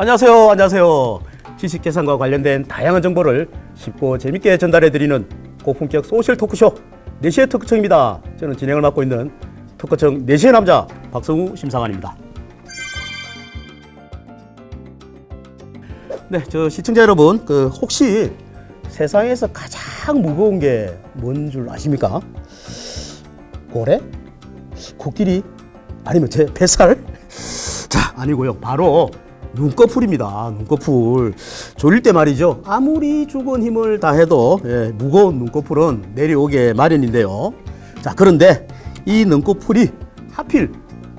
안녕하세요. 안녕하세요. 지식 재산과 관련된 다양한 정보를 쉽고 재밌게 전달해드리는 고품격 소셜 토크쇼 4시의 토크청입니다. 저는 진행을 맡고 있는 토크청 4시의 남자 박성우 심사관입니다. 네, 저 시청자 여러분, 혹시 세상에서 가장 무거운 게 뭔 줄 아십니까? 고래? 코끼리? 아니면 제 뱃살? 자, 아니고요. 바로 눈꺼풀입니다. 눈꺼풀. 졸릴 때 말이죠. 아무리 죽은 힘을 다해도 무거운 눈꺼풀은 내려오게 마련인데요. 자, 그런데 이 눈꺼풀이 하필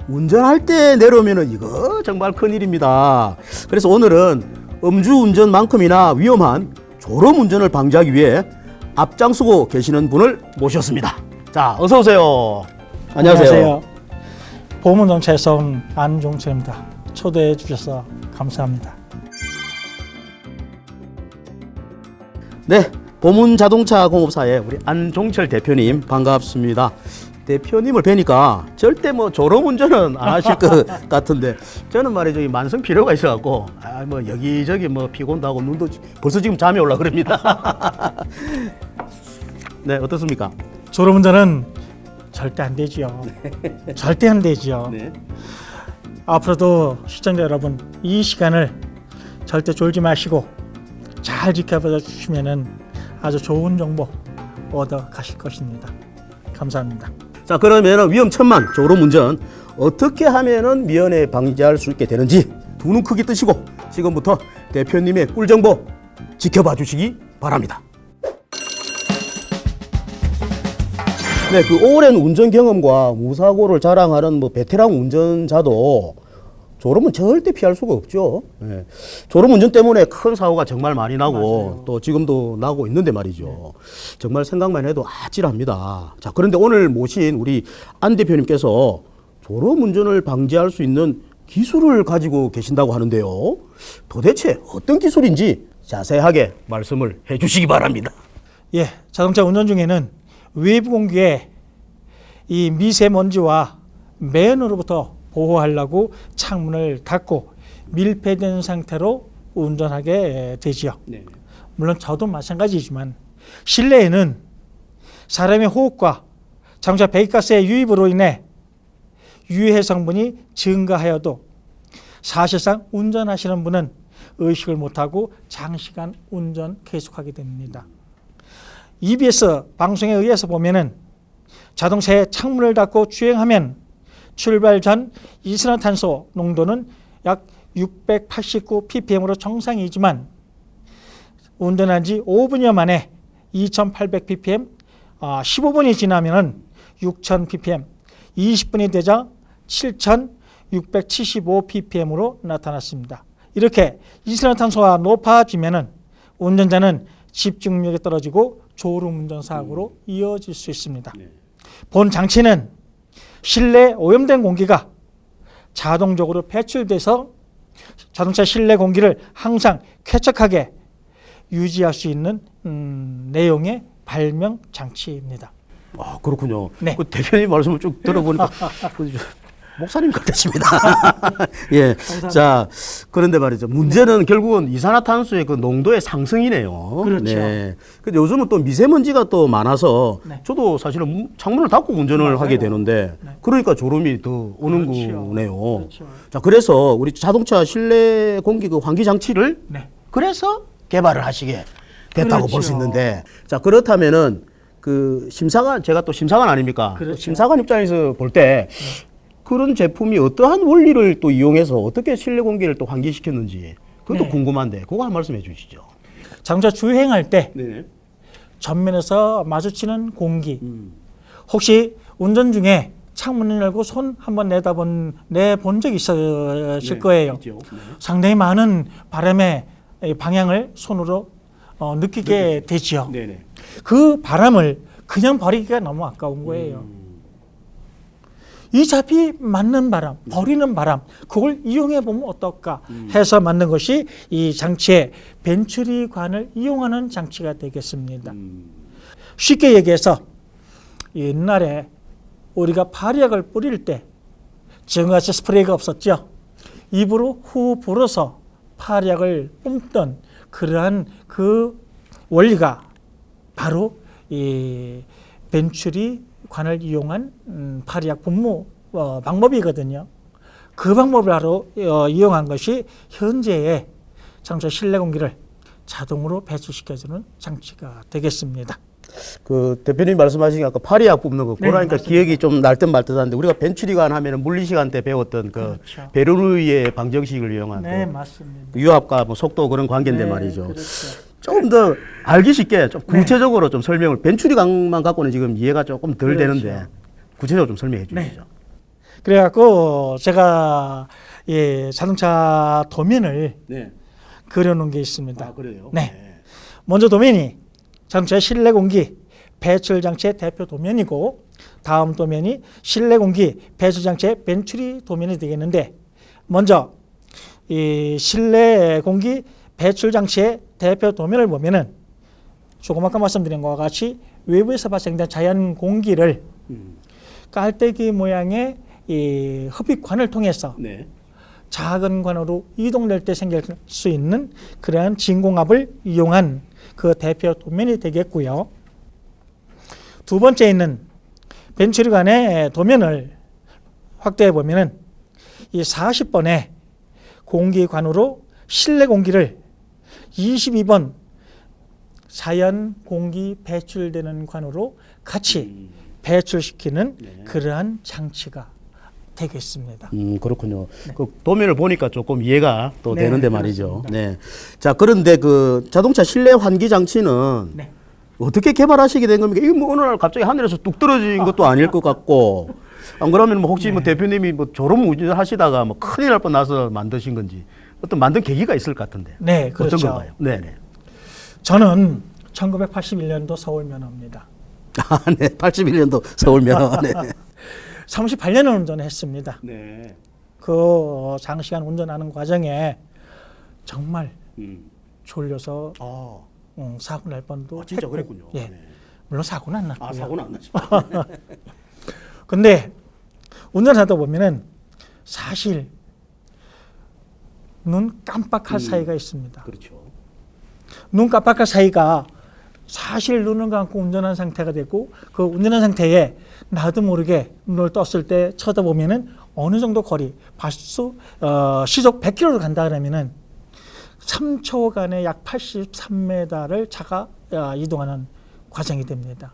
운전할 때 내려오면 이거 정말 큰일입니다. 그래서 오늘은 음주운전만큼이나 위험한 졸음운전을 방지하기 위해 앞장서고 계시는 분을 모셨습니다. 자, 어서 오세요. 안녕하세요. 보문정차에서 온 안종철입니다. 초대해 주셔서 감사합니다. 네, 보문자동차공업사의 우리 안종철 대표님 반갑습니다. 대표님을 뵈니까 절대 졸음운전은 안 하실 것 같은데 저는 말이죠, 이 만성 피로가 있어갖고 여기저기 피곤도 하고 눈도 벌써 지금 잠이 올라 그럽니다. 네, 어떻습니까? 졸음운전은 절대 안 되지요. 절대 안 되지요. 네. 앞으로도 시청자 여러분, 이 시간을 절대 졸지 마시고 잘 지켜봐 주시면은 아주 좋은 정보 얻어 가실 것입니다. 감사합니다. 자, 그러면 위험천만 졸음운전 어떻게 하면은 미연에 방지할 수 있게 되는지 두 눈 크게 뜨시고 지금부터 대표님의 꿀정보 지켜봐 주시기 바랍니다. 네, 오랜 운전 경험과 무사고를 자랑하는 베테랑 운전자도 졸음은 절대 피할 수가 없죠. 네. 졸음운전 때문에 큰 사고가 정말 많이 나고 맞아요. 또 지금도 나고 있는데 말이죠. 네. 정말 생각만 해도 아찔합니다. 자, 그런데 오늘 모신 우리 안 대표님께서 졸음운전을 방지할 수 있는 기술을 가지고 계신다고 하는데요. 도대체 어떤 기술인지 자세하게 말씀을 해주시기 바랍니다. 예, 자동차 운전 중에는 외부 공기에 이 미세먼지와 매연으로부터 보호하려고 창문을 닫고 밀폐된 상태로 운전하게 되지요. 네. 물론 저도 마찬가지지만 실내에는 사람의 호흡과 자동차 배기가스의 유입으로 인해 유해 성분이 증가하여도 사실상 운전하시는 분은 의식을 못하고 장시간 운전 계속하게 됩니다. EBS 방송에 의해서 보면은 자동차의 창문을 닫고 주행하면 출발 전 이산화탄소 농도는 약 689 ppm으로 정상이지만 운전한 지 5분여 만에 2800 ppm, 15분이 지나면은 6000 ppm, 20분이 되자 7675 ppm으로 나타났습니다. 이렇게 이산화탄소가 높아지면은 운전자는 집중력이 떨어지고 졸음운전 사고로 이어질 수 있습니다. 네. 본 장치는 실내 오염된 공기가 자동적으로 배출돼서 자동차 실내 공기를 항상 쾌적하게 유지할 수 있는 내용의 발명 장치입니다. 아, 그렇군요. 네. 대표님 말씀을 쭉 들어보니까 목사님 같으십니다. 예. 감사합니다. 자, 그런데 말이죠. 문제는 결국은 이산화탄소의 농도의 상승이네요. 그렇죠. 네. 근데 요즘은 또 미세먼지가 또 많아서 네. 저도 사실은 창문을 닫고 운전을 맞아요. 하게 되는데 네. 그러니까 졸음이 더 오는 그렇죠. 거네요. 그렇죠. 자, 그래서 우리 자동차 실내 공기 환기 장치를 네. 그래서 개발을 하시게 됐다고 볼 수 그렇죠. 있는데, 자, 그렇다면은 심사관, 제가 또 심사관 아닙니까? 그렇죠. 심사관 입장에서 볼 때 그런 제품이 어떠한 원리를 또 이용해서 어떻게 실내 공기를 또 환기시켰는지 그것도 네. 궁금한데 그거 한 말씀 해주시죠. 자동차 주행할 때 네. 전면에서 마주치는 공기, 혹시 운전 중에 창문을 열고 손 한번 내본 적이 있으실 거예요. 있죠. 네. 상당히 많은 바람의 방향을 손으로 느끼게 되지요. 네네. 그 바람을 그냥 버리기가 너무 아까운 거예요. 어차피 맞는 바람, 버리는 바람, 그걸 이용해 보면 어떨까 해서 만든 것이 이 장치의 벤츄리관을 이용하는 장치가 되겠습니다. 쉽게 얘기해서 옛날에 우리가 발약을 뿌릴 때 지금같이 스프레이가 없었죠. 입으로 후 불어서 파력을 뿜던 그러한 그 원리가 바로 이 벤츄리 관을 이용한 파리약 분무 방법이거든요. 그 방법을 바로 이용한 것이 현재의 장소 실내 공기를 자동으로 배출시켜주는 장치가 되겠습니다. 그 대표님 말씀하신 아까 파리약 뽑는 거 네, 그러니까 맞습니다. 기억이 좀 날 듯 말 듯한데 우리가 벤츄리관 하면은 물리 시간 때 배웠던 그 그렇죠. 베르누이의 방정식을 이용한 네, 그 맞습니다. 유압과 뭐 속도 그런 관계인데 네, 말이죠. 그렇죠. 조금 더 알기 쉽게 좀 구체적으로 좀 설명을 벤츄리관만 갖고는 지금 이해가 조금 덜 그렇죠. 되는데 구체적으로 좀 설명해 주시죠. 그래갖고 제가 자동차 도면을 네. 그려놓은 게 있습니다. 아 그래요? 네. 먼저 도면이 자동차 실내 공기 배출 장치의 대표 도면이고 다음 도면이 실내 공기 배출 장치의 벤츄리 도면이 되겠는데 먼저 이 실내 공기 배출 장치의 대표 도면을 보면은 조금 아까 말씀드린 것과 같이 외부에서 발생된 자연 공기를 깔때기 모양의 이 흡입관을 통해서 네. 작은 관으로 이동될 때 생길 수 있는 그러한 진공압을 이용한 그 대표 도면이 되겠고요. 두 번째 있는 벤츄리관의 도면을 확대해 보면은 이 40번의 공기관으로 실내 공기를 22번 자연 공기 배출되는 관으로 같이 배출시키는 네. 그러한 장치가 되겠습니다. 그렇군요. 그 도면을 보니까 조금 이해가 또 네, 되는데 말이죠. 그렇습니다. 네. 자, 그런데 그 자동차 실내 환기 장치는 네. 어떻게 개발하시게 된 겁니까? 이거 뭐 어느 날 갑자기 하늘에서 뚝 떨어진 것도 아닐 것 같고, 안 그러면 뭐 혹시 뭐 대표님이 뭐 졸음 운전하시다가 뭐 큰일 날 뻔 나서 만드신 건지 어떤 만든 계기가 있을 것 같은데. 네, 그렇죠. 어떤 건가요? 네네. 저는 1981년도 서울 면허입니다. 아, 네. 81년도 서울 면허. 네. 38년을 운전했습니다. 네. 그 장시간 운전하는 과정에 정말 음. 졸려서 아, 사고 날 뻔도 진짜 했고, 그랬군요. 예, 네. 물론 사고는 안 났고요. 아, 사고는 안 나죠. 근데 운전하다 보면은 사실 눈 깜빡할 사이가 있습니다. 그렇죠. 눈 깜빡할 사이가 사실 눈을 감고 운전한 상태가 되고 그 운전한 상태에 나도 모르게 눈을 떴을 때 쳐다보면은 어느 정도 거리 발수 시속 100km로 간다 그러면은 3초간에 약 83m를 차가 이동하는 과정이 됩니다.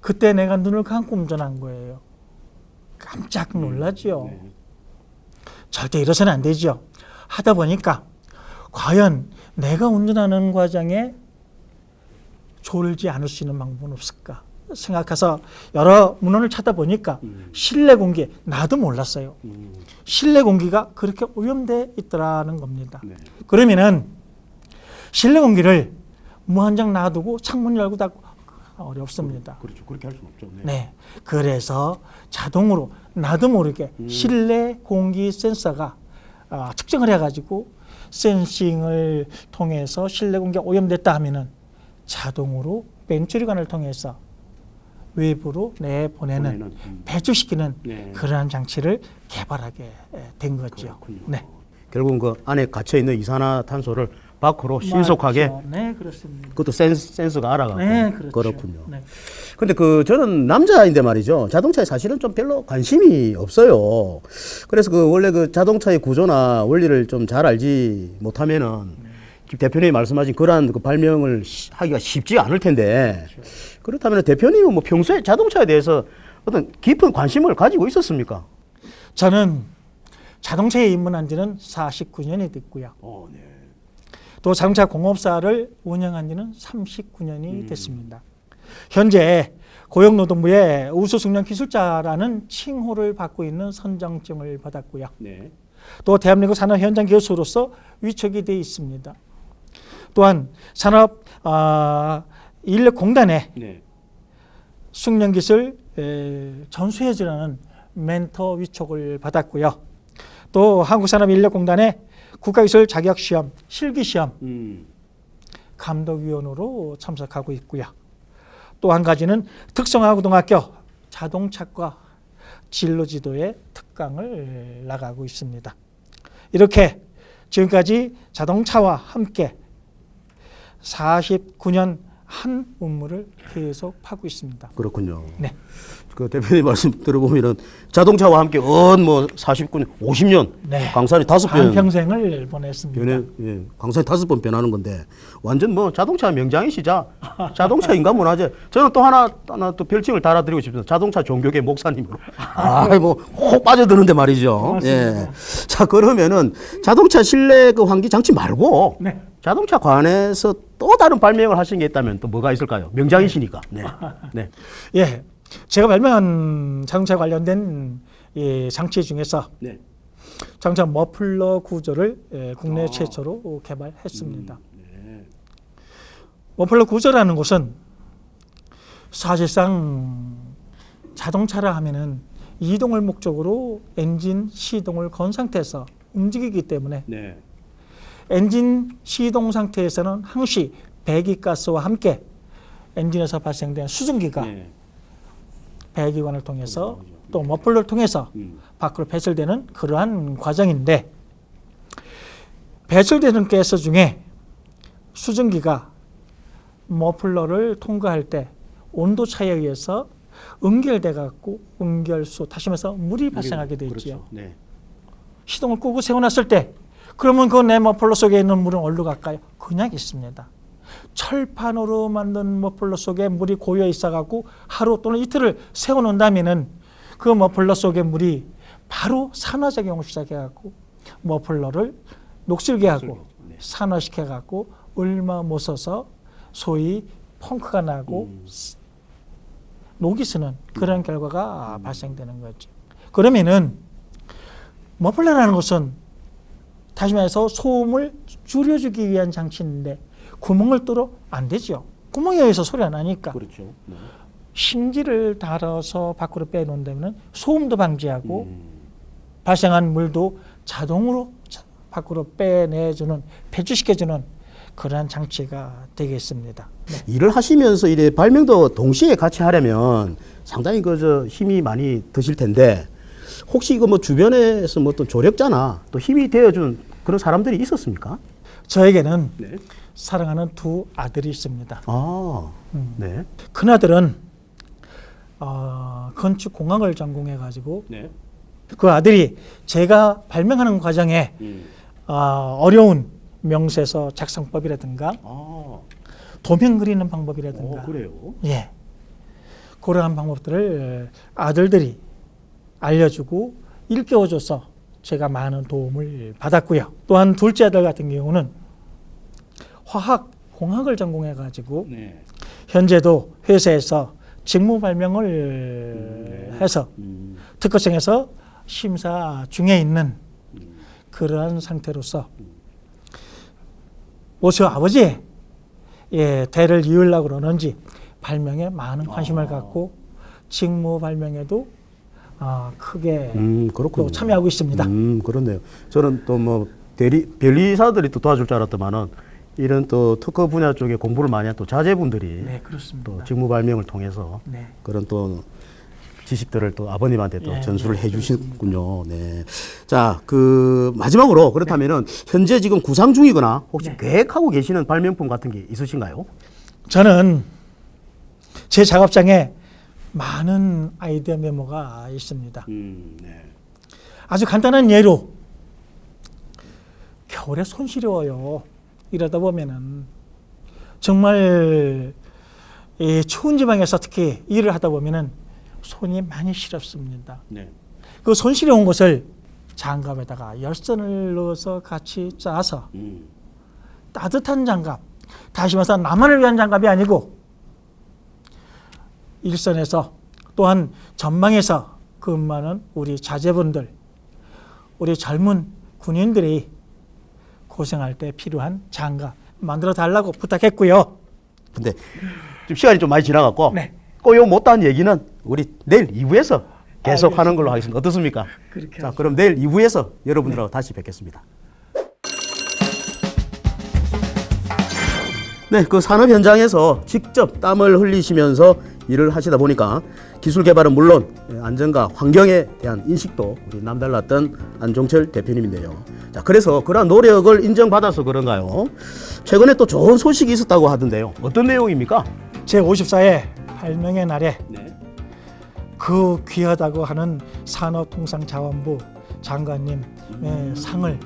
그때 내가 눈을 감고 운전한 거예요. 깜짝 놀라죠. 네. 절대 이러서는 안 되죠. 하다 보니까 과연 내가 운전하는 과정에 졸지 않을 수 있는 방법은 없을까 생각해서 여러 문헌을 찾아보니까 실내 공기, 나도 몰랐어요. 실내 공기가 그렇게 오염돼 있더라는 겁니다. 네. 그러면은 실내 공기를 무한정 놔두고 창문 열고 닫고 어렵습니다. 그렇죠. 그렇게 할 수는 없죠. 네. 네. 그래서 자동으로 나도 모르게 실내 공기 센서가 측정을 해가지고 센싱을 통해서 실내 공기가 오염됐다 하면은 자동으로 벤츄리관을 통해서 외부로 내보내는 배출시키는 네. 그러한 장치를 개발하게 된 거죠. 그렇군요. 네. 결국은 그 안에 갇혀 있는 이산화탄소를 밖으로 신속하게 맞죠. 네, 그렇습니다. 그것도 센서가 알아가고 네, 그렇죠. 그렇군요. 네. 근데 그 저는 남자인데 말이죠. 자동차에 사실은 좀 별로 관심이 없어요. 그래서 그 원래 그 자동차의 구조나 원리를 좀 잘 알지 못하면은 지금 대표님이 말씀하신 그러한 그 발명을 하기가 쉽지 않을 텐데 그렇다면 대표님은 뭐 평소에 자동차에 대해서 어떤 깊은 관심을 가지고 있었습니까? 저는 자동차에 입문한 지는 49년이 됐고요. 네. 또 자동차 공업사를 운영한 지는 39년이 됐습니다. 현재 고용노동부의 우수숙련 기술자라는 칭호를 받고 있는 선정증을 받았고요. 네. 또 대한민국 산업 현장 교수로서 위촉이 되어 있습니다. 또한 산업 인력공단의 네. 숙련기술 전수해주라는 멘토 위촉을 받았고요. 또 한국산업인력공단의 국가기술 자격시험, 실기시험 감독위원으로 참석하고 있고요. 또 한 가지는 특성화고등학교 자동차과 진로지도의 특강을 나가고 있습니다. 이렇게 지금까지 자동차와 함께 49년 한 업무를 계속 하고 있습니다. 그렇군요. 네. 그 대표님 말씀 들어보면은 자동차와 함께 뭐 49년, 50년 네. 강산이 5번 반평생을 보냈습니다. 예, 강산이 5번 변하는 건데 완전 뭐 자동차 명장이시자 자동차 인간 문화재. 저는 또 하나 또 별칭을 달아드리고 싶습니다. 자동차 종교계 목사님으로. 뭐혹 빠져드는데 말이죠. 예. 자 그러면은 자동차 실내 그 환기 장치 말고 네. 자동차 관해서 또 다른 발명을 하신 게 있다면 또 뭐가 있을까요? 명장이시니까. 네. 네. 예, 제가 발명한 자동차 관련된 이 장치 중에서 네. 자동차 머플러 구조를 국내 최초로 개발했습니다. 네. 머플러 구조라는 것은 사실상 자동차라 하면은 이동을 목적으로 엔진 시동을 건 상태에서 움직이기 때문에 네. 엔진 시동 상태에서는 항시 배기가스와 함께 엔진에서 발생된 수증기가 네. 배기관을 통해서 또 머플러를 통해서 밖으로 배출되는 그러한 과정인데, 배출되는 가스 중에 수증기가 머플러를 통과할 때 온도 차이에 의해서 응결돼 갖고 응결수, 다시 말해서 물이 발생하게 되지요. 그렇죠. 네. 시동을 끄고 세워놨을 때 그러면 그 내 머플러 속에 있는 물은 어디로 갈까요? 그냥 있습니다. 철판으로 만든 머플러 속에 물이 고여 있어갖고 하루 또는 이틀을 세워놓는다면은 그 머플러 속의 물이 바로 산화작용을 시작해갖고 머플러를 녹슬게 하고 네. 산화시켜갖고 얼마 못 써서 소위 펑크가 나고 녹이 쓰는 그런 결과가 발생되는 거죠. 그러면은 머플러라는 것은 다시 말해서 소음을 줄여주기 위한 장치인데 구멍을 뚫어 안 되죠. 구멍에 의해서 소리가 나니까. 그렇죠. 네. 심지를 달아서 밖으로 빼놓는다면 소음도 방지하고 발생한 물도 자동으로 밖으로 빼내주는, 배출시켜주는 그러한 장치가 되겠습니다. 네. 일을 하시면서 이래 발명도 동시에 같이 하려면 상당히 그저 힘이 많이 드실 텐데 혹시 이거 뭐 주변에서 뭐 어떤 조력자나 또 힘이 되어준 그런 사람들이 있었습니까? 저에게는 네. 사랑하는 두 아들이 있습니다. 네. 큰아들은 건축공학을 전공해가지고 네. 그 아들이 제가 발명하는 과정에 어려운 명세서 작성법이라든가 도면 그리는 방법이라든가 그래요. 예, 그러한 방법들을 아들들이 알려주고 일깨워줘서 제가 많은 도움을 받았고요. 또한 둘째 아들 같은 경우는 화학공학을 전공해가지고 네. 현재도 회사에서 직무 발명을 해서 특허청에서 심사 중에 있는 그러한 상태로서 저 아버지의 대를 이으려고 그러는지 발명에 많은 관심을 갖고 직무 발명에도 크게 또 참여하고 있습니다. 그렇네요. 저는 또 뭐 변리사들이 또 도와줄 줄 알았더만은 이런 또 특허 분야 쪽에 공부를 많이 한 또 자제분들이 네, 그렇습니다. 또 직무 발명을 통해서 네. 그런 또 지식들을 또 아버님한테 또 예, 전수를 해주시군요. 네. 자, 그 마지막으로 그렇다면은 현재 지금 구상 중이거나 혹시 네. 계획하고 계시는 발명품 같은 게 있으신가요? 저는 제 작업장에 많은 아이디어 메모가 있습니다. 네. 아주 간단한 예로 겨울에 손 시려워요. 이러다 보면은 정말 이 추운 지방에서 특히 일을 하다 보면은 손이 많이 시렵습니다. 네. 그 손 시려운 것을 장갑에다가 열선을 넣어서 같이 짜서 따뜻한 장갑, 다시 말해서 나만을 위한 장갑이 아니고 일선에서 또한 전망에서 근무하는 우리 자제분들, 우리 젊은 군인들이 고생할 때 필요한 장갑 만들어 달라고 부탁했고요. 근데 지금 시간이 좀 많이 지나갔고 네. 요 못다한 얘기는 우리 내일 2부에서 계속 알겠습니다. 하는 걸로 하겠습니다. 어떻습니까? 그렇게 자, 그럼 내일 2부에서 여러분들하고 다시 뵙겠습니다. 네, 그 산업 현장에서 직접 땀을 흘리시면서 일을 하시다 보니까 기술 개발은 물론 안전과 환경에 대한 인식도 우리 남달랐던 안종철 대표님인데요. 자, 그래서 그러한 노력을 인정받아서 그런가요? 최근에 또 좋은 소식이 있었다고 하던데요. 어떤 내용입니까? 제54회 발명의 날에 네. 그 귀하다고 하는 산업통상자원부 장관님 상을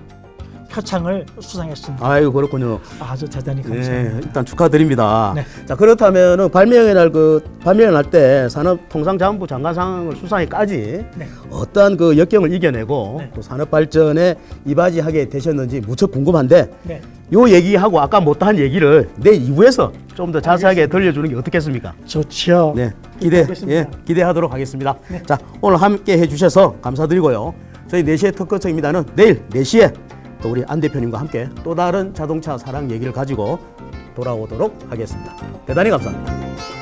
표창을 수상했습니다. 아이고 그렇군요. 아주 대단히 감사합니다. 네, 일단 축하드립니다. 네. 자, 그렇다면은 발명의 날 때 산업통상자원부 장관상을 수상에까지 네. 어떠한 그 역경을 이겨내고 네. 또 산업 발전에 이바지하게 되셨는지 무척 궁금한데 네. 요 얘기하고 아까 못한 얘기를 내 2부에서 좀 더 자세하게 들려주는 게 어떻겠습니까? 좋지요. 네, 기대하겠습니다. 기대하도록 하겠습니다. 네. 자, 오늘 함께 해주셔서 감사드리고요. 저희 4시의 특허청입니다는 내일 4시에 또 우리 안 대표님과 함께 또 다른 자동차 사랑 얘기를 가지고 돌아오도록 하겠습니다. 대단히 감사합니다.